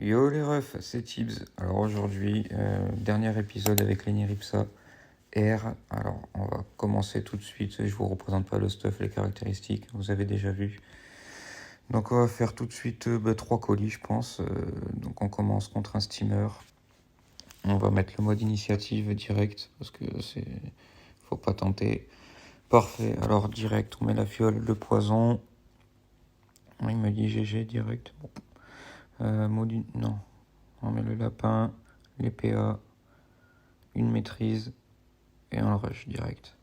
Yo les refs, c'est Tibbs. Alors aujourd'hui, dernier épisode avec Lenny Ripsa R. Alors on va commencer tout de suite. Je vous représente pas le stuff, les caractéristiques, vous avez déjà vu. Donc on va faire tout de suite 3 colis, je pense. Donc on commence contre un steamer. On va mettre le mode initiative direct parce que c'est faut pas tenter. Parfait. Alors direct, on met la fiole, le poison. Il me dit GG direct. Bon. Non. On met le lapin, les PA, une maîtrise et un rush direct.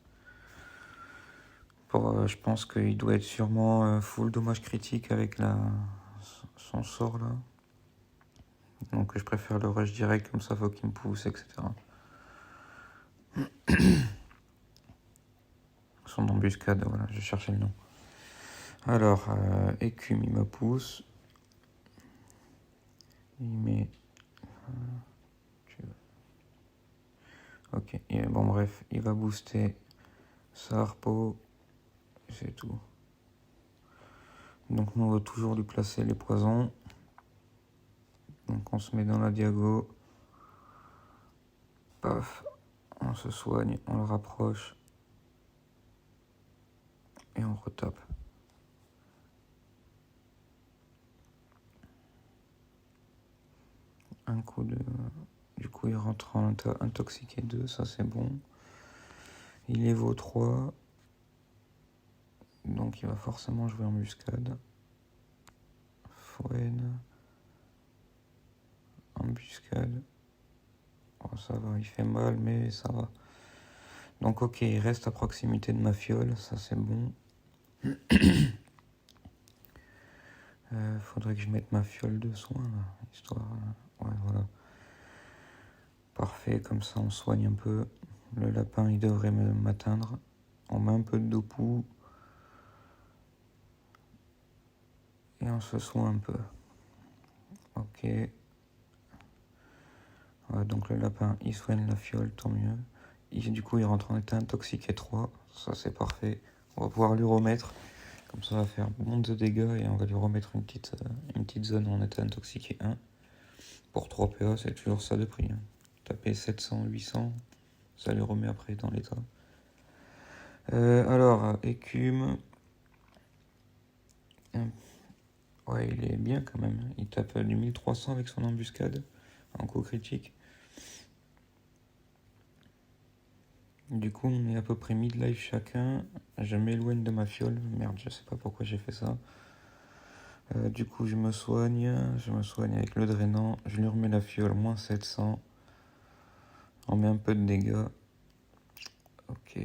Je pense qu'il doit être sûrement full dommage critique avec son sort là. Donc je préfère le rush direct, comme ça faut qu'il me pousse, etc. Son embuscade, voilà, je cherchais le nom. Alors, écume, il me pousse. Il met... Ok, bon bref, il va booster sa harpo, c'est tout. Donc nous on va toujours lui placer les poisons. Donc on se met dans la diago. Paf, on se soigne, on le rapproche. Et on retape. Un coup de... Du coup il rentre en intoxiqué 2, ça c'est bon. Il évo 3. Donc il va forcément jouer embuscade. Fouenne. Embuscade. Oh, ça va, il fait mal, mais ça va. Donc ok, il reste à proximité de ma fiole, ça c'est bon. Faudrait que je mette ma fiole de soin, là, histoire... Ouais, voilà. Parfait, comme ça on soigne un peu. Le lapin, il devrait m'atteindre. On met un peu de dopou. Et on se soigne un peu. Ok. Ouais, donc le lapin, il soigne la fiole, tant mieux. Du coup, il rentre en état intoxiqué 3. Ça, c'est parfait. On va pouvoir lui remettre. Comme ça, on va faire bon de dégâts et on va lui remettre une petite zone en état intoxiqué 1. Pour 3 PA, c'est toujours ça de prix. Hein. Taper 700, 800, ça lui remet après dans l'état. Alors, écume. Ouais, il est bien quand même. Il tape du 1300 avec son embuscade en coup critique. Du coup, on est à peu près mid-life chacun. Je m'éloigne de ma fiole. Merde, je sais pas pourquoi j'ai fait ça. Du coup, je me soigne avec le drainant. Je lui remets la fiole, moins 700. On met un peu de dégâts. Ok.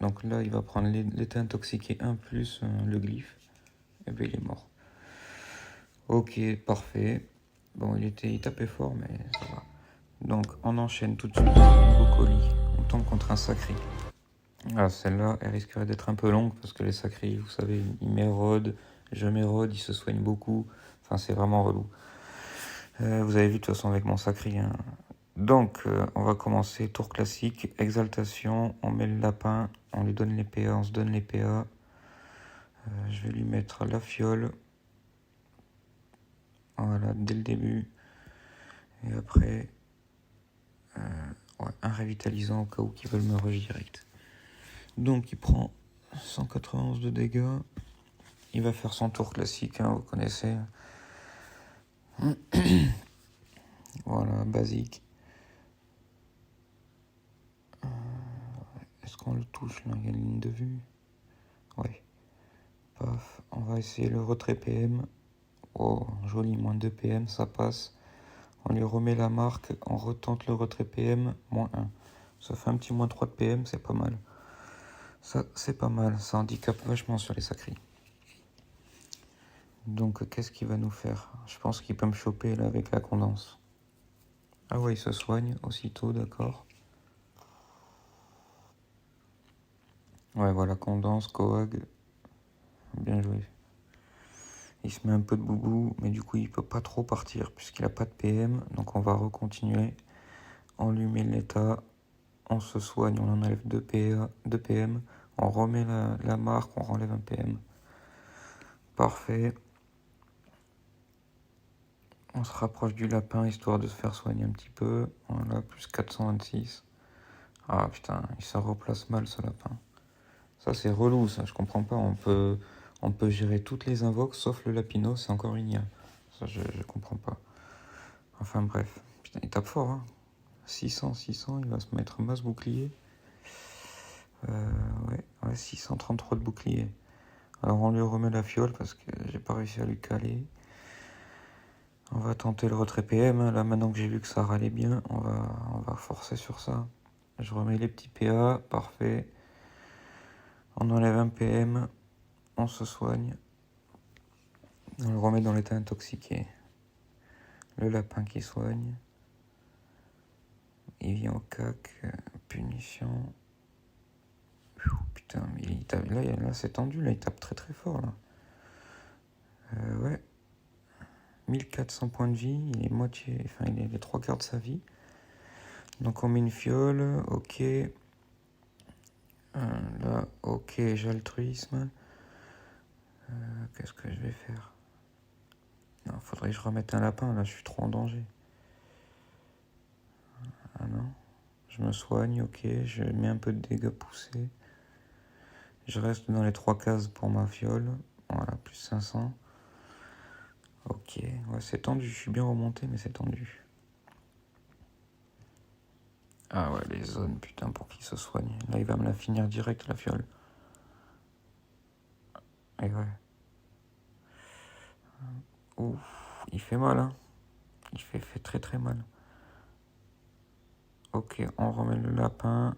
Donc là, il va prendre l'état intoxiqué 1 plus le glyphe. Et bien, il est mort. Ok, parfait. Bon, il tapait fort, mais ça va. Donc, on enchaîne tout de suite. Nouveau colis. On tombe contre un sacré. Ah, celle-là, elle risquerait d'être un peu longue parce que les sacrés, vous savez, ils m'érodent, je m'érode, ils se soignent beaucoup. Enfin, c'est vraiment relou. Vous avez vu de toute façon avec mon sacré. Hein. Donc, on va commencer. Tour classique, exaltation. On met le lapin, on lui donne les PA, on se donne les PA. Je vais lui mettre la fiole. Voilà, dès le début. Et après, ouais, un revitalisant au cas où ils veulent me rush direct. Donc, il prend 191 de dégâts. Il va faire son tour classique, hein, vous connaissez. Voilà, basique. Est-ce qu'on le touche là? Il y a une ligne de vue. Ouais. Paf. On va essayer le retrait PM. Oh, joli, moins 2 PM, ça passe. On lui remet la marque, on retente le retrait PM, moins 1. Ça fait un petit moins 3 de PM, c'est pas mal. Ça, c'est pas mal. Ça handicape vachement sur les sacrés. Donc, qu'est-ce qu'il va nous faire? Je pense qu'il peut me choper là avec la condense. Ah ouais, il se soigne aussitôt, d'accord. Ouais, voilà, condense, coag. Bien joué. Il se met un peu de boubou, mais du coup, il peut pas trop partir puisqu'il a pas de PM. Donc, on va recontinuer. On lui met l'état. On se soigne, on enlève 2 PM. On remet la marque, on renlève un PM. Parfait. Ouais, On se rapproche du lapin, histoire de se faire soigner un petit peu. Voilà, plus 426. Ah putain, il se replace mal ce lapin. Ça c'est relou, ça, je comprends pas. On peut gérer toutes les invoques, sauf le lapino, c'est encore une IA. Ça, je comprends pas. Enfin bref, putain, il tape fort, hein. 600, 600, il va se mettre masse bouclier. Ouais, 633 de bouclier. Alors on lui remet la fiole parce que j'ai pas réussi à lui caler. On va tenter le retrait PM. Là maintenant que j'ai vu que ça râlait bien, on va forcer sur ça. Je remets les petits PA, parfait. On enlève un PM, on se soigne. On le remet dans l'état intoxiqué. Le lapin qui soigne. Il vient au cac, punition. Putain, mais il tape, là c'est tendu, là il tape très très fort là. Ouais. 1400 points de vie, il est moitié, enfin il est les 3/4 de sa vie. Donc on met une fiole, ok. Là, ok, j'altruisme. Qu'est-ce que je vais faire? Non, faudrait que je remette un lapin, là je suis trop en danger. Ah non. Je me soigne, ok, je mets un peu de dégâts poussés. Je reste dans les 3 cases pour ma fiole. Voilà, plus 500. Ok, ouais, c'est tendu, je suis bien remonté, mais c'est tendu. Ah ouais, les zones, putain, pour qu'il se soigne. Là, il va me la finir direct, la fiole. Et ouais. Ouf, il fait mal, hein. Il fait très très mal. Ok, on remet le lapin.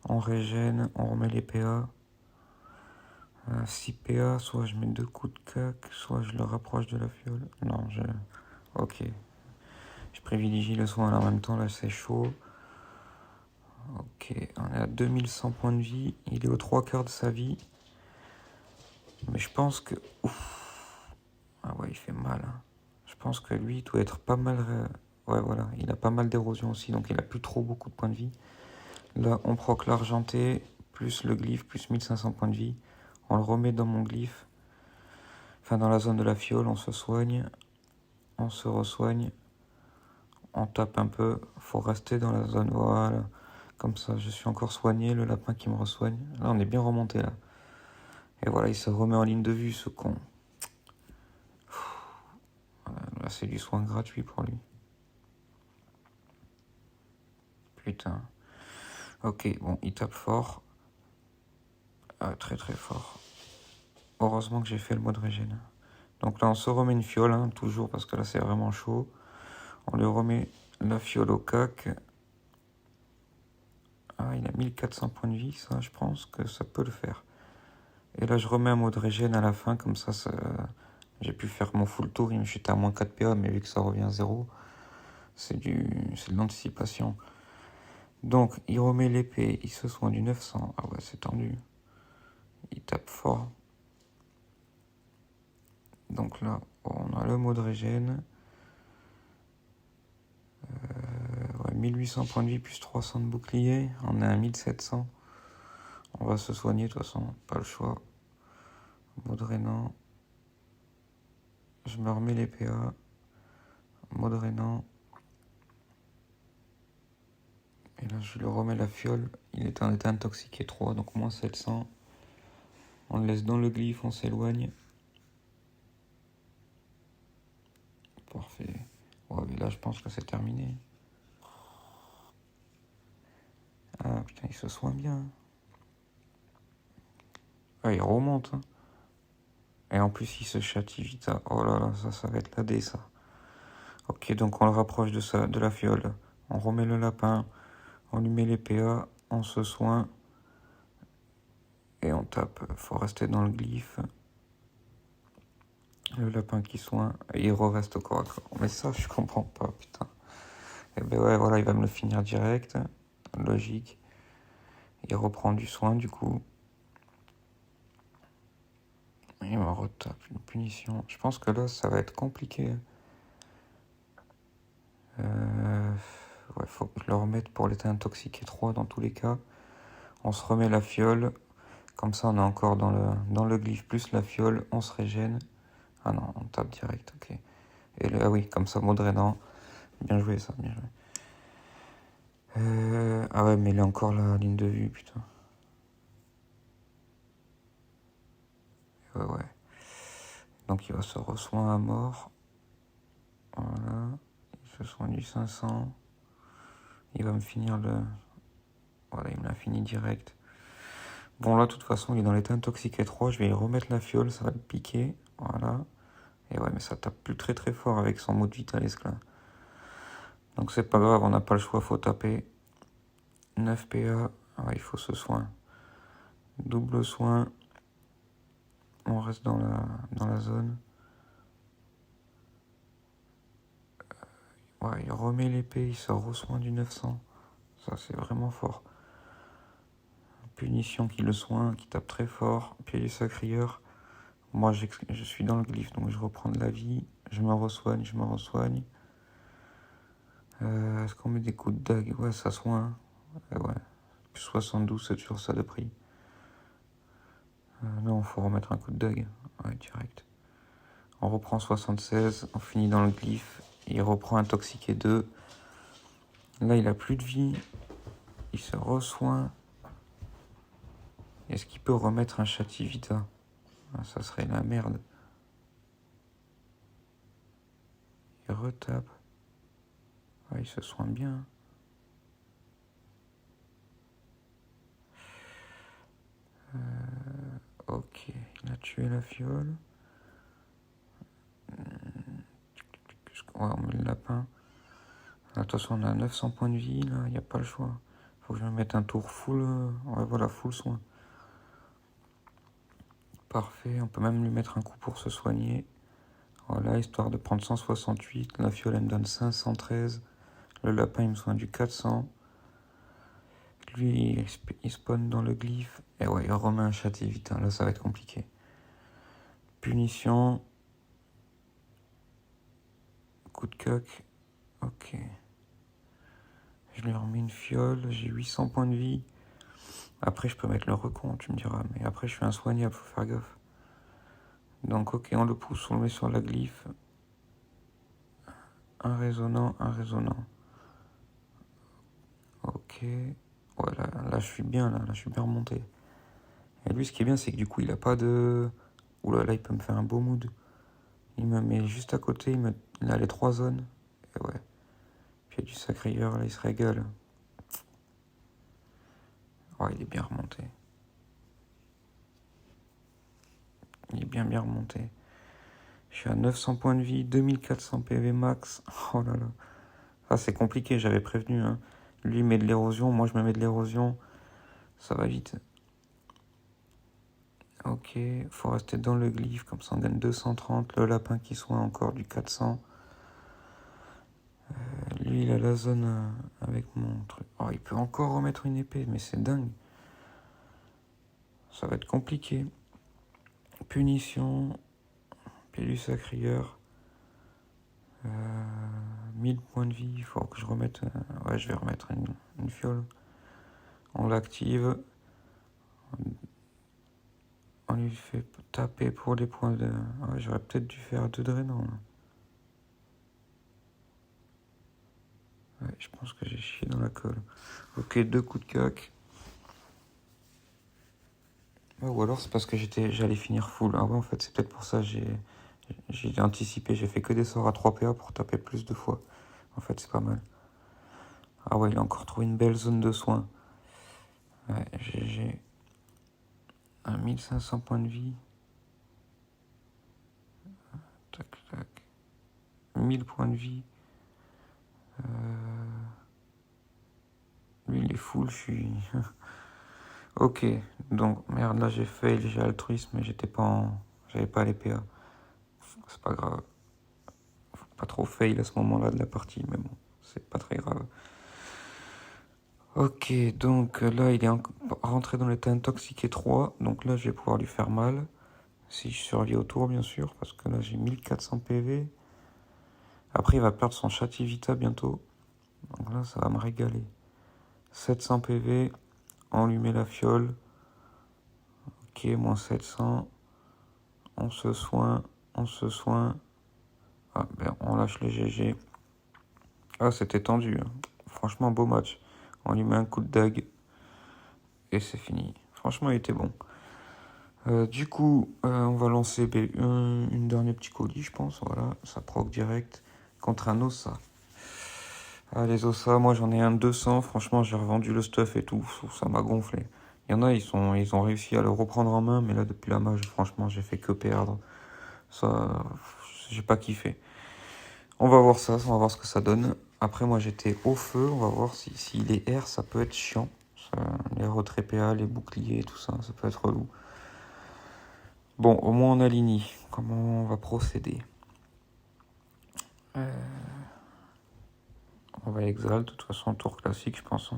On régène, on remet les PA. 6 PA, soit je mets 2 coups de cac, soit je le rapproche de la fiole. Non, ok. Je privilégie le soin là en même temps, là c'est chaud. Ok, on est à 2100 points de vie. Il est aux 3/4 de sa vie. Mais je pense que... Ouf. Ah ouais, il fait mal, hein. Je pense que lui, il doit être pas mal... Ouais, voilà, il a pas mal d'érosion aussi, donc il a plus trop beaucoup de points de vie. Là, on proc l'argenté, plus le glyphe, plus 1500 points de vie. On le remet dans mon glyphe. Enfin, dans la zone de la fiole, on se soigne. On se resoigne. On tape un peu. Faut rester dans la zone, voilà. Comme ça, je suis encore soigné, le lapin qui me resoigne. Là, on est bien remonté, là. Et voilà, il se remet en ligne de vue, ce con. Là, c'est du soin gratuit pour lui. Putain. Ok, bon, il tape fort. Ah, très très fort. Heureusement que j'ai fait le mode régène. Donc là, on se remet une fiole, hein, toujours, parce que là, c'est vraiment chaud. On lui remet la fiole au cac. Ah, il a 1400 points de vie, ça, je pense que ça peut le faire. Et là, je remets un mode régène à la fin, comme ça, j'ai pu faire mon full tour. Il me chutait à moins 4 PA, mais vu que ça revient à 0, c'est de l'anticipation. Donc, il remet l'épée, il se soigne du 900. Ah ouais, c'est tendu. Il tape fort. Donc là, on a le mode régène. Ouais, 1800 points de vie plus 300 de bouclier. On est à 1700. On va se soigner de toute façon, pas le choix. Mode rénant. Je me remets les PA. Mode rénant. Et là, je lui remets la fiole. Il est en état intoxiqué 3, donc moins 700. On le laisse dans le glyphe, on s'éloigne. Parfait. Ouais, mais là, je pense que c'est terminé. Ah, putain, il se soigne bien. Ah, il remonte, hein. Et en plus, il se châtie vite. Oh là là, ça va être la D, ça. Ok, donc on le rapproche de la fiole. On remet le lapin. On lui met les PA. On se soigne. Et on tape. Faut rester dans le glyphe. Le lapin qui soigne. Et il reste au corps à corps. Mais ça, je comprends pas, putain. Et ben ouais, voilà, il va me le finir direct. Logique. Il reprend du soin, du coup. Il me retape une punition. Je pense que là, ça va être compliqué. Ouais, faut que je le remette pour l'état intoxiqué 3 dans tous les cas. On se remet la fiole. Comme ça, on est encore dans le glyphe plus la fiole. On se régène. Ah non, on tape direct, ok. Ah oui, comme ça, mot drainant. Bien joué ça, bien joué. Ah ouais, mais il est encore la ligne de vue, putain. Ouais. Donc il va se re-soin à mort. Voilà. Il se soigne du 500. Il va me finir le... Voilà, il me l'a fini direct. Bon là, de toute façon, il est dans l'état intoxiqué 3. Je vais y remettre la fiole, ça va le piquer. Voilà. Et ouais, mais ça tape plus très très fort avec son mot de Vitalisque là. Donc c'est pas grave, on n'a pas le choix, faut taper. 9 PA. Ah ouais, il faut ce soin. Double soin. On reste dans la zone. Ouais, il remet l'épée, il se re-soin du 900. Ça, c'est vraiment fort. Punition qui le soigne, qui tape très fort. Pied du sacrieur. Moi, je suis dans le glyphe, donc je reprends de la vie. Je me re-soigne. Est-ce qu'on met des coups de dague? Ouais, ça soigne. Ouais. Plus 72, c'est toujours ça de prix. Non, faut remettre un coup de dague. Ouais, direct. On reprend 76, on finit dans le glyphe. Il reprend intoxiqué 2. Là, il a plus de vie. Il se re-soigne. Est-ce qu'il peut remettre un Chativita? Ça serait la merde. Il retape. Il se soigne bien. Ok, il a tué la fiole. Ouais, on met le lapin. De toute façon, on a 900 points de vie, là, il n'y a pas le choix. Faut que je me mette un tour full. Ouais, voilà, full soin. Parfait, on peut même lui mettre un coup pour se soigner. Voilà, histoire de prendre 168. La fiole, elle me donne 513. Le lapin, il me soigne du 400. Lui, il spawn dans le glyphe. Et ouais, il remet un chat vite. Là, ça va être compliqué. Punition. Coup de coq. Ok. Je lui remets une fiole. J'ai 800 points de vie. Après, je peux mettre le recompte, tu me diras. Mais après, je suis insoignable, faut faire gaffe. Donc, ok, on le pousse, on le met sur la glyphe. Un résonnant. Ok. Ouais, là, je suis bien, là, je suis bien remonté. Et lui, ce qui est bien, c'est que du coup, il a pas de... Oula, là, il peut me faire un beau mood. Il me met juste à côté, il a les 3 zones. Et ouais. Puis il y a du sacrieur, là, il se régale. Ouais, il est bien remonté. Il est bien remonté. Je suis à 900 points de vie, 2400 PV max. Oh là là. Ça, c'est compliqué, j'avais prévenu. Hein. Lui, il met de l'érosion, moi, je me mets de l'érosion. Ça va vite. Ok, faut rester dans le glyphe, comme ça on gagne 230. Le lapin qui soigne encore du 400. Lui, il a la zone avec mon truc. Oh, il peut encore remettre une épée, mais c'est dingue. Ça va être compliqué. Punition. Pied du sacrieur. 1000 points de vie. Il faut que je remette... ouais, je vais remettre une fiole. On l'active. On lui fait taper pour les points de... Ouais, j'aurais peut-être dû faire 2 drainants. Ouais, je pense que j'ai chié dans la colle. Ok, 2 coups de coq. Ouais, ou alors c'est parce que j'allais finir full. Ah ouais, en fait, c'est peut-être pour ça que j'ai anticipé. J'ai fait que des sorts à 3 PA pour taper plus de fois. En fait, c'est pas mal. Ah ouais, il a encore trouvé une belle zone de soins. Ouais, j'ai 1500 points de vie. Tac, tac. 1000 points de vie. Lui, il est full, je suis... Ok, donc, merde, là, j'ai fail, j'ai altruisme, mais j'avais pas les PA. C'est pas grave. Faut pas trop fail à ce moment-là de la partie, mais bon, c'est pas très grave. Ok, donc là, il est rentré dans l'état intoxiqué 3, donc là, je vais pouvoir lui faire mal. Si je survis au tour, bien sûr, parce que là, j'ai 1400 PV. Après, il va perdre son Chativita bientôt. Donc là, ça va me régaler. 700 PV, on lui met la fiole. Ok, moins 700. On se soigne. Ah, ben, on lâche les GG. Ah, c'était tendu, hein. Franchement, beau match. On lui met un coup de dague. Et c'est fini. Franchement, il était bon. Du coup, on va lancer une dernière petit colis, je pense. Voilà, ça proc direct contre un Ossa. Ah, les Ossa, moi j'en ai un 200. Franchement, j'ai revendu le stuff et tout. Ça m'a gonflé. Il y en a, ils ont réussi à le reprendre en main, mais là, depuis la mage, franchement, j'ai fait que perdre. Ça, j'ai pas kiffé. On va voir ça, on va voir ce que ça donne. Après, moi, j'étais au feu. On va voir si les R, ça peut être chiant. Ça, les retraits PA, les boucliers, tout ça, ça peut être relou. Bon, au moins on a l'INI. Comment on va procéder? On va exalt, de toute façon, tour classique, je pense.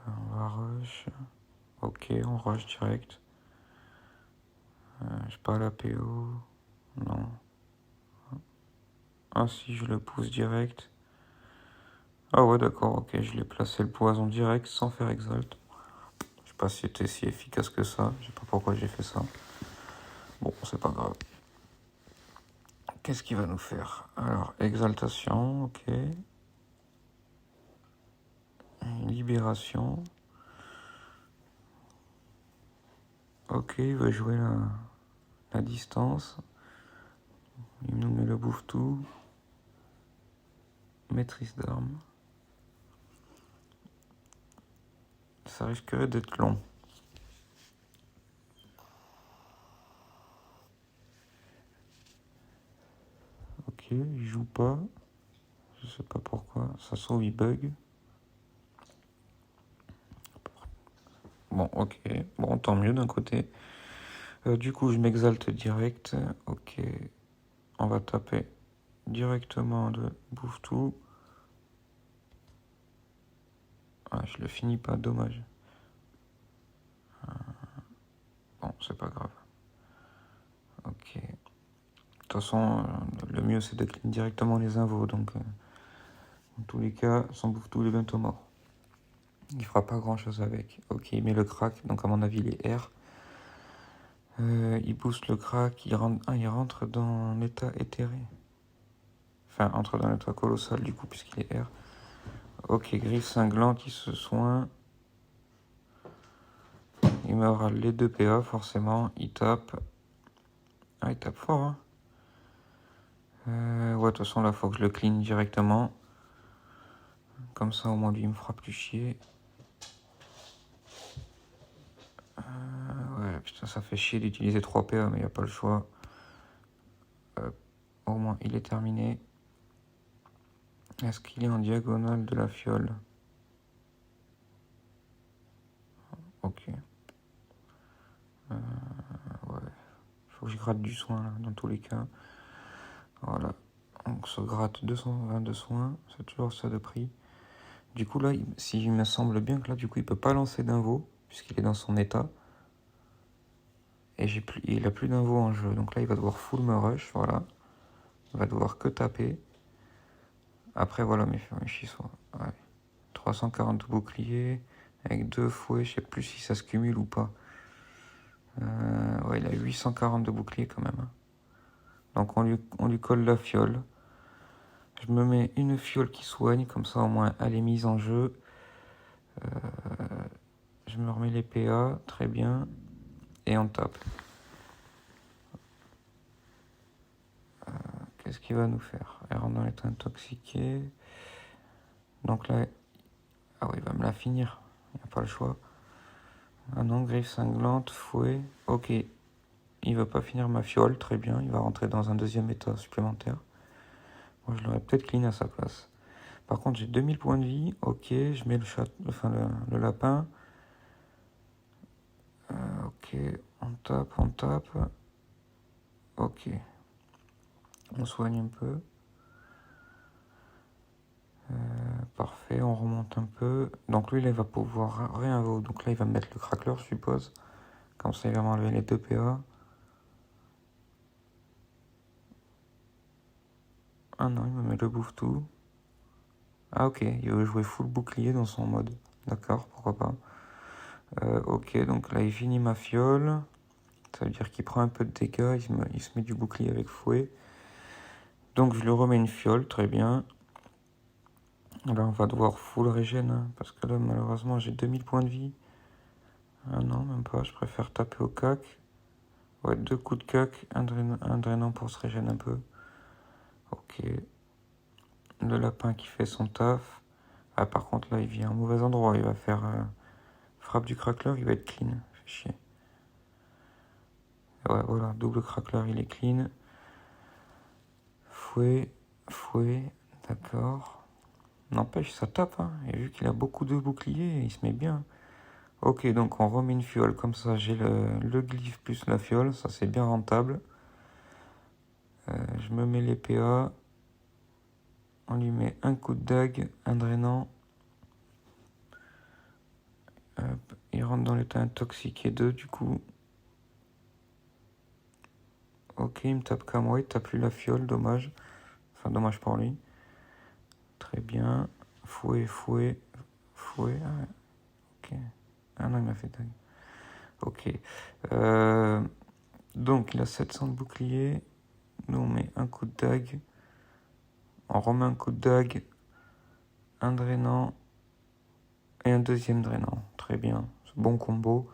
On va rush. Ok, on rush direct. Je pas la PO. Non. Ah si, je le pousse direct. Ah ouais, d'accord, ok, je l'ai placé le poison direct sans faire exalt. Je sais pas si c'était si efficace que ça. Je sais pas pourquoi j'ai fait ça. Bon, c'est pas grave. Qu'est-ce qu'il va nous faire? Alors, exaltation, ok. Libération. Ok, il va jouer la distance. Il nous met le bouffe-tout. Maîtrise d'armes. Ça risquerait d'être long. Ok, il joue pas. Je sais pas pourquoi. Ça se trouve, il bug. Bon, ok. Bon, tant mieux d'un côté. Du coup, je m'exalte direct. Ok. On va taper directement le bouffe-tout. Ah, je le finis pas, dommage. Bon, c'est pas grave. Ok. De toute façon, le mieux c'est de clean directement les invos. Donc, dans tous les cas, son bouffe-tout il est bientôt mort. Il fera pas grand chose avec. Ok, il met le crack. Donc, à mon avis, il est R. Il booste le crack. Il rentre dans l'état éthéré. Enfin, entre dans l'état colossal du coup, puisqu'il est R. Ok, griffe cinglante, il se soigne. Il me râle les 2 PA, forcément. Il tape. Ah, il tape fort, hein. Ouais, de toute façon, là, faut que je le clean directement. Comme ça, au moins, lui, il me fera plus chier. Ouais, putain, ça fait chier d'utiliser 3 PA, mais il n'y a pas le choix. Au moins, il est terminé. Est-ce qu'il est en diagonale de la fiole? Ok. Ouais. Faut que je gratte du soin, là, dans tous les cas. Voilà. On se gratte 220 de soins. C'est toujours ça de prix. Du coup, là, si il me semble bien que là, du coup, il peut pas lancer d'invo, puisqu'il est dans son état. Et il a plus d'invo en jeu. Donc là, il va devoir full me rush, voilà. Il va devoir que taper. Après, voilà, mes chissois. Ouais. 340 boucliers, avec 2 fouets, je sais plus si ça se cumule ou pas. Ouais, il a 840 de boucliers quand même. Donc on lui colle la fiole. Je me mets une fiole qui soigne, comme ça au moins elle est mise en jeu. Je me remets les PA, très bien. Et on tape. Qu'est-ce qu'il va nous faire? Errandon est intoxiqué. Donc là... Ah oui, il va me la finir. Il n'y a pas le choix. Ah non, griffe cinglante, fouet. Ok. Il veut pas finir ma fiole, très bien. Il va rentrer dans un deuxième état supplémentaire. Moi, je l'aurais peut-être clean à sa place. Par contre, j'ai 2000 points de vie. Ok, je mets le lapin. Ok, on tape, on tape. Ok. On soigne un peu. Parfait, on remonte un peu. Donc lui, là, il va pouvoir réinvoquer. Donc là, il va me mettre le crackler, je suppose. Comme ça, il va m'enlever les 2 PA. Ah non, il me met le bouffe-tout. Ah ok, il veut jouer full bouclier dans son mode. D'accord, pourquoi pas. Ok, donc là, il finit ma fiole. Ça veut dire qu'il prend un peu de dégâts. Il se met du bouclier avec fouet. Donc je lui remets une fiole, très bien. Là on va devoir full régène, hein, parce que là malheureusement j'ai 2000 points de vie. Ah non, même pas, je préfère taper au cac. Ouais, 2 coups de cac, un drainant pour se régénérer un peu. Ok. Le lapin qui fait son taf. Ah par contre là il vient au mauvais endroit, il va faire frappe du craqueleur, il va être clean. Fait chier. Ouais voilà, double craqueleur, il est clean. Fouet, d'accord. N'empêche, ça tape, hein. Et vu qu'il a beaucoup de boucliers, il se met bien. Ok, donc on remet une fiole, comme ça j'ai le glyphe plus la fiole, ça c'est bien rentable. Je me mets les PA, on lui met un coup de dague, un drainant. Hop, il rentre dans l'état intoxiqué 2 du coup. Ok, il me tape comme ouais, il tape plus la fiole, dommage. Enfin, dommage pour lui. Très bien. Fouet. Ah, ouais, ok. Ah non, il m'a fait dague. Ok. Donc, il a 700 de bouclier. Nous, on met un coup de dague. On remet un coup de dague. Un drainant. Et un deuxième drainant. Très bien. Bon combo.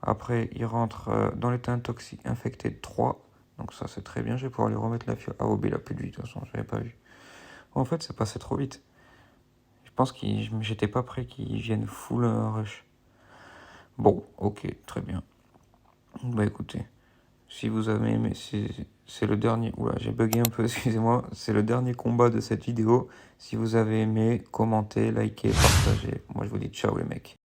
Après, il rentre dans l'état infecté de 3. Donc ça, c'est très bien. Je vais pouvoir lui remettre la fiole. Ah, oh, il a plus de vie, de toute façon. Je n'avais pas vu. En fait, c'est passé trop vite. Je pense que j'étais pas prêt qu'il vienne full rush. Bon, ok, très bien. Bah écoutez, si vous avez aimé, c'est le dernier... Oula, j'ai bugué un peu, excusez-moi. C'est le dernier combat de cette vidéo. Si vous avez aimé, commentez, likez, partagez. Moi, je vous dis ciao les mecs.